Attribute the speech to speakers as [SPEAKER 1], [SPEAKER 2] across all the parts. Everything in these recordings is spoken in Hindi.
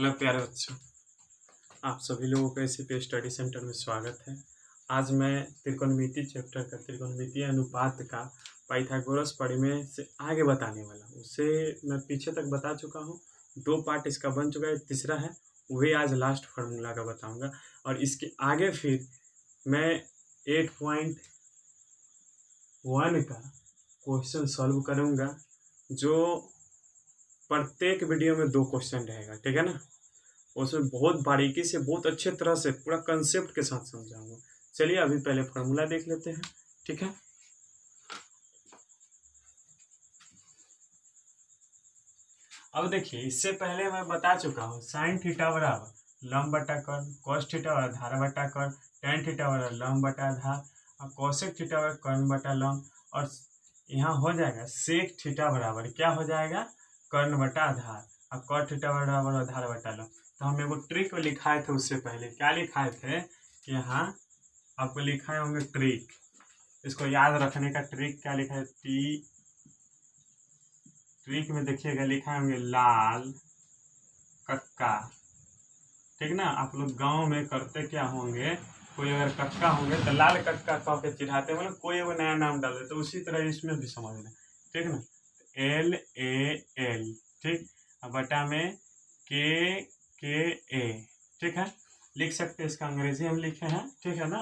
[SPEAKER 1] हेलो प्यारे बच्चों, आप सभी लोगों का इसी पे स्टडी सेंटर में स्वागत है। आज मैं त्रिकोणमिति चैप्टर का त्रिकोणमितीय अनुपात का पाइथागोरस परिमेय से आगे बताने वाला हूँ। उसे मैं पीछे तक बता चुका हूँ, 2 पार्ट इसका बन चुका है, तीसरा है वही आज लास्ट फार्मूला का बताऊंगा। और इसके आगे फिर मैं 8.1 का क्वेश्चन सॉल्व करूँगा, जो प्रत्येक वीडियो में 2 क्वेश्चन रहेगा, ठीक है ना। उसमें बहुत बारीकी से, बहुत अच्छे तरह से, पूरा कंसेप्ट के साथ समझाऊंगा। चलिए अभी पहले फार्मूला देख लेते हैं, ठीक है। अब देखिए, इससे पहले मैं बता चुका हूँ साइन थीटा बराबर लंब बटा कर्ण, कॉस थीटा बराबर धार बटा कर्ण, टेन थीटा बराबर लंब बटा धार और कोसेक थीटा बराबर कर्ण बटा लंब। और यहाँ हो जाएगा सेक थीटा बराबर क्या हो जाएगा, कर्ण बटा धार, और कॉट थीटा बराबर धार बटा लंब। तो हम एगो ट्रिक लिखाए थे, उससे पहले क्या लिखाए थे कि यहाँ आपको लिखाए होंगे ट्रिक। इसको याद रखने का ट्रिक क्या लिखा है, ट्रिक में देखिएगा लिखा होंगे लाल कक्का, ठीक ना। आप लोग गांव में करते क्या होंगे, कोई अगर कक्का होंगे तो लाल कक्का कह के चिढ़ाते, मतलब कोई वो नया नाम डाल देते, उसी तरह इसमें भी समझना, ठीक ना। LAL, ठीक, बटा में KKA, ठीक है। लिख सकते हैं, इसका अंग्रेजी हम लिखे हैं, ठीक है ना।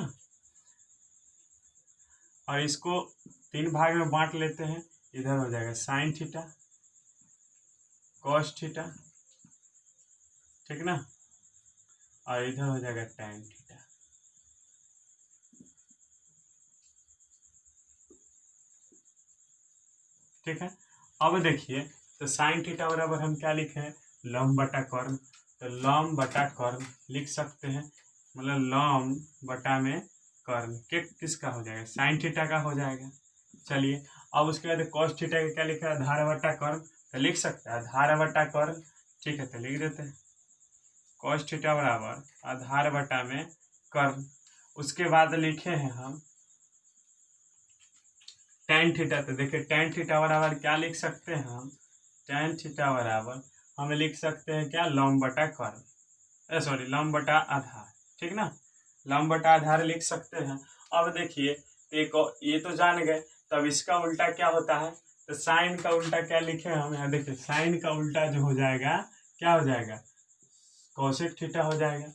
[SPEAKER 1] और इसको 3 भाग में बांट लेते हैं। इधर हो जाएगा साइन थीटा, कॉस थीटा, ठीक ना, और इधर हो जाएगा टैन थीटा। ठीक है। अब देखिए, तो साइन थीटा बराबर हम क्या लिखे हैं, लंब बटा कर्ण। तो लंब बटा कर्ण लिख सकते हैं, मतलब लंब बटा में कर्ण के किसका हो जाएगा, साइन थीटा का हो जाएगा। चलिए, अब उसके बाद कॉस थीटा का क्या लिखा है, धार बटा कर्ण। तो लिख सकते हैं धार बटा कर्ण, ठीक है, तो लिख देते हैं कॉस थीटा बराबर आधार बटा में कर्ण। उसके बाद लिखे हैं हम टेन थीटा। तो देखिए टेन थीटा बराबर क्या लिख सकते हैं हम, टेन थीटा बराबर हम लिख सकते हैं क्या, लंब बटा कर्ण, सॉरी लंब बटा आधार, ठीक ना, लंब बटा आधार लिख सकते हैं। अब देखिए, एक ये तो जान गए, तब इसका उल्टा क्या होता है, तो साइन का उल्टा क्या लिखे हम यहाँ, देखिए साइन का उल्टा जो हो जाएगा क्या हो जाएगा, कोसेक थीटा हो जाएगा।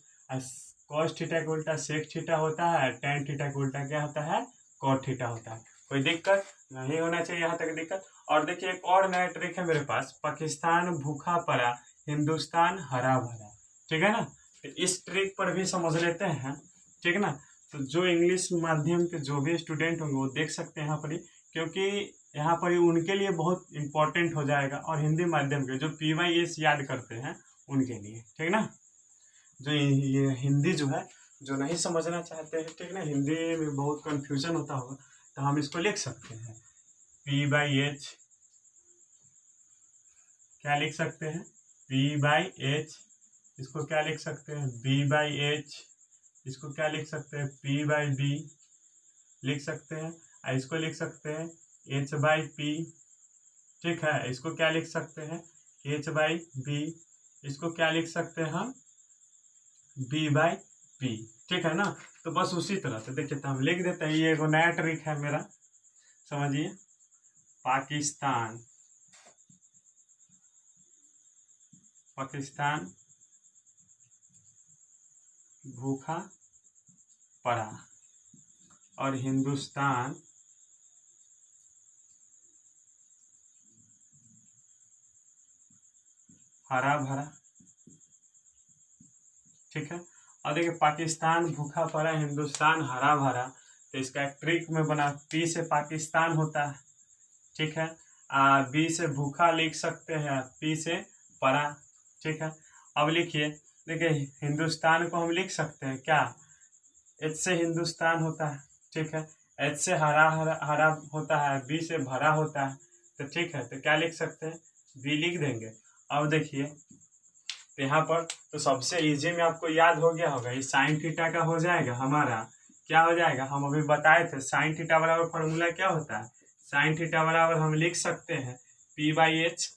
[SPEAKER 1] कॉस थीटा का उल्टा सेक थीटा होता है, टेन थीटा का उल्टा क्या होता है, कॉट थीटा होता है। कोई दिक्कत नहीं होना चाहिए यहाँ तक दिक्कत। और देखिए एक और नया ट्रिक है मेरे पास, पाकिस्तान भूखा पड़ा हिंदुस्तान हरा भरा, ठीक है ना। तो इस ट्रिक पर भी समझ लेते हैं, ठीक ना। तो जो इंग्लिश माध्यम के जो भी स्टूडेंट होंगे वो देख सकते हैं यहाँ पर ही, क्योंकि यहाँ पर ही उनके लिए बहुत इंपॉर्टेंट हो जाएगा। और हिंदी माध्यम के जो PYS याद करते हैं उनके लिए, ठीक ना। जो ये हिंदी जो है, जो नहीं समझना चाहते हैं, ठीक ना, हिंदी में बहुत कंफ्यूजन होता होगा, तो हम इसको लिख सकते हैं P/H, क्या लिख सकते हैं P/H, इसको क्या लिख सकते हैं B/H, इसको क्या लिख सकते हैं P/B लिख सकते हैं, और इसको लिख सकते हैं H/P, ठीक है। इसको क्या लिख सकते हैं H/B, इसको क्या लिख सकते हैं हम B/P, ठीक है ना। तो बस उसी तरह से देखिए, तो हम लिख देते हैं, ये एगो नया ट्रिक है मेरा, समझिए। पाकिस्तान भूखा पड़ा और हिंदुस्तान हरा भरा, ठीक है। और देखिए पाकिस्तान भूखा पड़ा हिंदुस्तान हरा भरा, तो इसका एक ट्रिक में बना, P से पाकिस्तान होता है, ठीक है। B से भूखा लिख सकते हैं, P से परा, ठीक है। अब लिखिए, देखिए हिंदुस्तान को हम लिख सकते हैं क्या, H से हिंदुस्तान होता है, ठीक है। H से हरा हरा हरा होता है, B से भरा होता है, तो ठीक है, तो क्या लिख सकते हैं B लिख देंगे। अब देखिए, तो यहाँ पर तो सबसे इजी में आपको याद हो गया होगा, ये साइन थीटा का हो जाएगा हमारा, क्या हो जाएगा, हम अभी बताए थे साइन थीटा बराबर फॉर्मूला क्या होता है, साइन थीटा बराबर हम लिख सकते हैं P/H।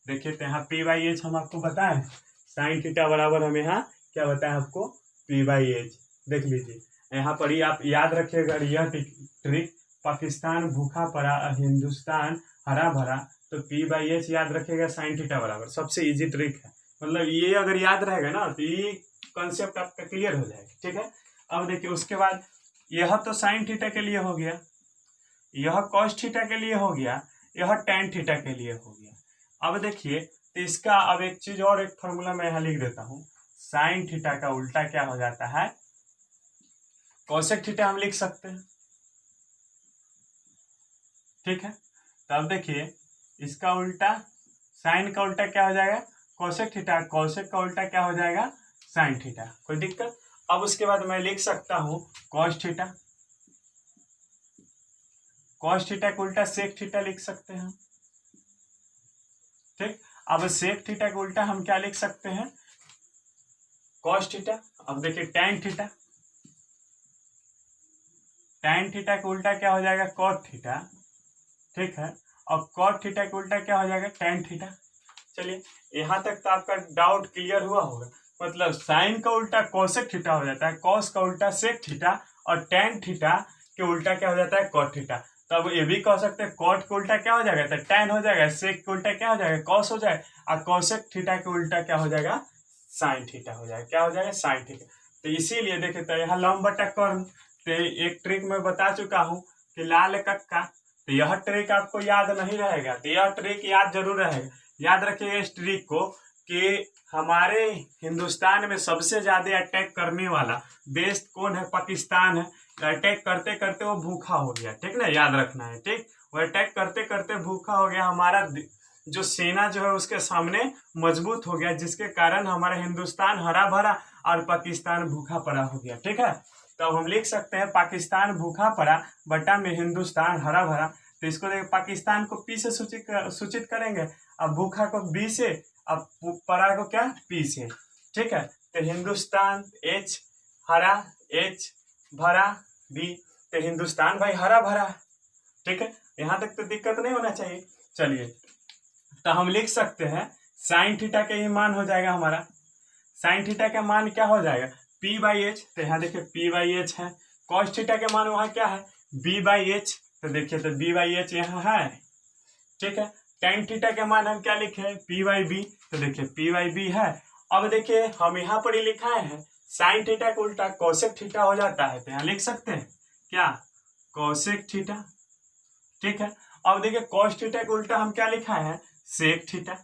[SPEAKER 1] देखिए तो यहाँ P/H हम आपको बताएं, साइन थीटा बराबर हमें यहाँ क्या बताया आपको, P/H। देख लीजिए यहाँ पर ही आप याद रखिएगा यह ट्रिक, पाकिस्तान भूखा पड़ा हिंदुस्तान हरा भरा, तो P/H याद रखिएगा, साइन थीटा बराबर, सबसे इजी ट्रिक है। मतलब ये अगर याद रहेगा ना तो ये कॉन्सेप्ट आपका क्लियर हो जाएगा, ठीक है। अब देखिए उसके बाद यह तो साइन थीटा के लिए हो गया, यह कॉस थीटा के लिए हो गया, यह टैन थीटा के लिए हो गया। अब देखिए तो इसका अब एक चीज और, एक फॉर्मूला मैं यहाँ लिख देता हूँ, साइन थीटा का उल्टा क्या हो जाता है, कोसेक थीटा हम लिख सकते हैं, ठीक है। तो अब देखिए इसका उल्टा, साइन का उल्टा क्या हो जाएगा, कोसेक थीटा, कोसेक का उल्टा क्या हो जाएगा, साइन थीटा, कोई दिक्कत। अब उसके बाद मैं लिख सकता हूँ कॉस थीटा, कॉस थीटा का उल्टा सेक थीटा लिख सकते हैं, ठीक। अब सेक थीटा का उल्टा हम क्या लिख सकते हैं, कॉस थीटा। अब देखिए टैन थीटा, टैन थीटा का उल्टा क्या हो जाएगा, कॉट थीटा, ठीक है। और कॉट थीटा का उल्टा क्या हो जाएगा, टैन थीटा। चलिए यहाँ तक तो आपका डाउट क्लियर हुआ होगा। मतलब साइन का उल्टा कोसेक थीटा हो जाता है, कॉस का उल्टा सेक थीटा, और टैन थीटा के उल्टा क्या हो जाता है, कॉट थीटा। तो अब ये भी कह सकते हैं कॉट के उल्टा क्या हो जाएगा, तो टैन हो जाएगा, सेक के उल्टा क्या हो जाएगा, कॉस हो जाएगा, और कोसेक थीटा के उल्टा क्या हो जाएगा, साइन थीटा हो जाएगा, क्या हो जाएगा, साइन थीटा। तो इसीलिए देखे तो यहाँ लंब बटा कर्म, तो एक ट्रिक मैं बता चुका हूँ कि लाल कक्का, तो यह ट्रिक आपको याद नहीं रहेगा, तो यह ट्रिक याद जरूर रहेगा। याद रखिएगा इस ट्रिक को कि हमारे हिंदुस्तान में सबसे ज्यादा अटैक करने वाला देश कौन है, पाकिस्तान है। अटैक करते करते वो भूखा हो गया, ठीक ना, याद रखना है, ठीक। वो अटैक करते करते भूखा हो गया, हमारा जो सेना जो है उसके सामने मजबूत हो गया, जिसके कारण हमारा हिंदुस्तान हरा भरा और पाकिस्तान भूखा पड़ा हो गया, ठीक है। तो अब हम लिख सकते हैं पाकिस्तान भूखा पड़ा बटा में हिंदुस्तान हरा भरा। तो इसको देख, पाकिस्तान को पी से सूचित करेंगे, अब भूखा को बी से, अब पड़ा को क्या, पी से, ठीक है। तो हिंदुस्तान एच, हरा एच, भरा बी, तो हिंदुस्तान भाई हरा भरा, ठीक है। यहाँ तक तो दिक्कत नहीं होना चाहिए। चलिए तो हम लिख सकते हैं साइन थीटा के ही मान हो जाएगा हमारा, साइन थीटा का मान क्या हो जाएगा, P/H। तो यहाँ देखिए P/H है, कॉस थीटा के मान वहाँ क्या है, B/H। तो देखिए तो B/H यहाँ है, ठीक है। tan थीटा के मान हम क्या लिखे हैं, P/B। तो देखिए P/B है। अब देखिए हम यहाँ पर ही लिखाए हैं साइन थीटा का उल्टा कोसेक थीटा हो जाता है, तो यहाँ लिख सकते हैं क्या, कोसेक थीटा, ठीक है। अब देखिए कॉस थीटा का उल्टा हम क्या लिखा है, सेक थीटा,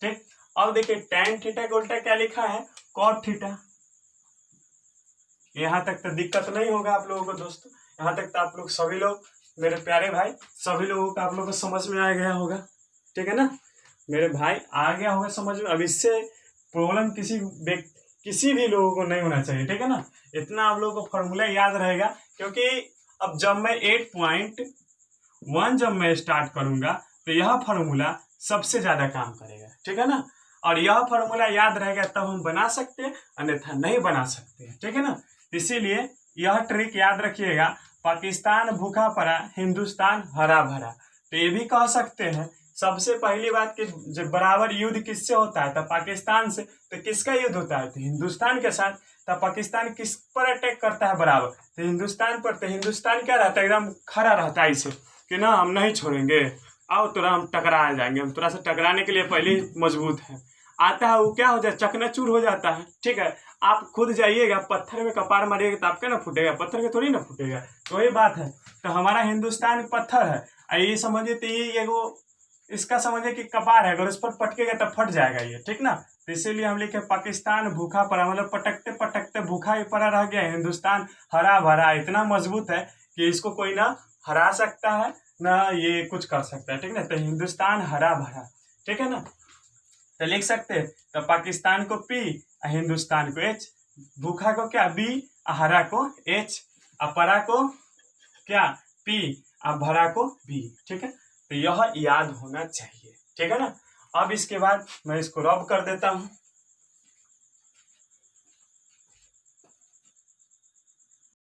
[SPEAKER 1] ठीक। अब देखिए tan थीटा का उल्टा क्या लिखा है, कॉट थीटा। यहाँ तक तो दिक्कत नहीं होगा आप लोगों को दोस्तों, यहाँ तक तो आप लोग सभी लोग, मेरे प्यारे भाई सभी लोगों को आप लोगों को समझ में आ गया होगा, ठीक है ना मेरे भाई, आ गया होगा समझ में। अब इससे प्रॉब्लम किसी भी लोगों को नहीं होना चाहिए, ठीक है ना। इतना आप लोगों को फॉर्मूला याद रहेगा, क्योंकि अब जब मैं 8.1 जब मैं स्टार्ट करूंगा तो यह फार्मूला सबसे ज्यादा काम करेगा, ठीक है ना। और यह फार्मूला याद रहेगा तब हम बना सकते हैं, अन्यथा नहीं बना सकते हैं, ठीक है ना। इसीलिए यह ट्रिक याद रखिएगा, पाकिस्तान भूखा पड़ा हिंदुस्तान हरा भरा। तो ये भी कह सकते हैं सबसे पहली बात कि जब बराबर युद्ध किससे होता है, तो पाकिस्तान से। तो किसका युद्ध होता है, तो हिंदुस्तान के साथ। तो पाकिस्तान किस पर अटैक करता है बराबर, तो हिंदुस्तान पर। तो हिंदुस्तान क्या रहता है, एकदम खड़ा रहता है इसे कि ना हम नहीं छोड़ेंगे, आओ तुरा हम टकरा जाएंगे, हम तुरा से टकराने के लिए पहले ही मजबूत है। आता है वो क्या हो जाए, चकनाचूर हो जाता है, ठीक है। आप खुद जाइएगा पत्थर में कपार मारिएगा तो आपका ना फूटेगा, पत्थर के थोड़ी ना फूटेगा, तो वही बात है। तो हमारा हिंदुस्तान पत्थर है, ये समझिए, तो ये वो इसका समझिए कि कपार है, अगर उस पर पटकेगा तो फट जाएगा ये, ठीक ना। तो इसीलिए हम लिखे पाकिस्तान भूखा पड़ा, मतलब पटकते पटकते भूखा ही पड़ा रह गया, हिंदुस्तान हरा भरा इतना मजबूत है कि इसको कोई ना हरा सकता है ना ये कुछ कर सकता है, ठीक ना। तो हिंदुस्तान हरा भरा, ठीक है ना। तो लिख सकते हैं तो पाकिस्तान को P, हिंदुस्तान को H, भूखा को क्या B, हरा को H, परा को क्या P, भरा को B, ठीक है। तो यह याद होना चाहिए, ठीक है ना। अब इसके बाद मैं इसको रब कर देता हूँ।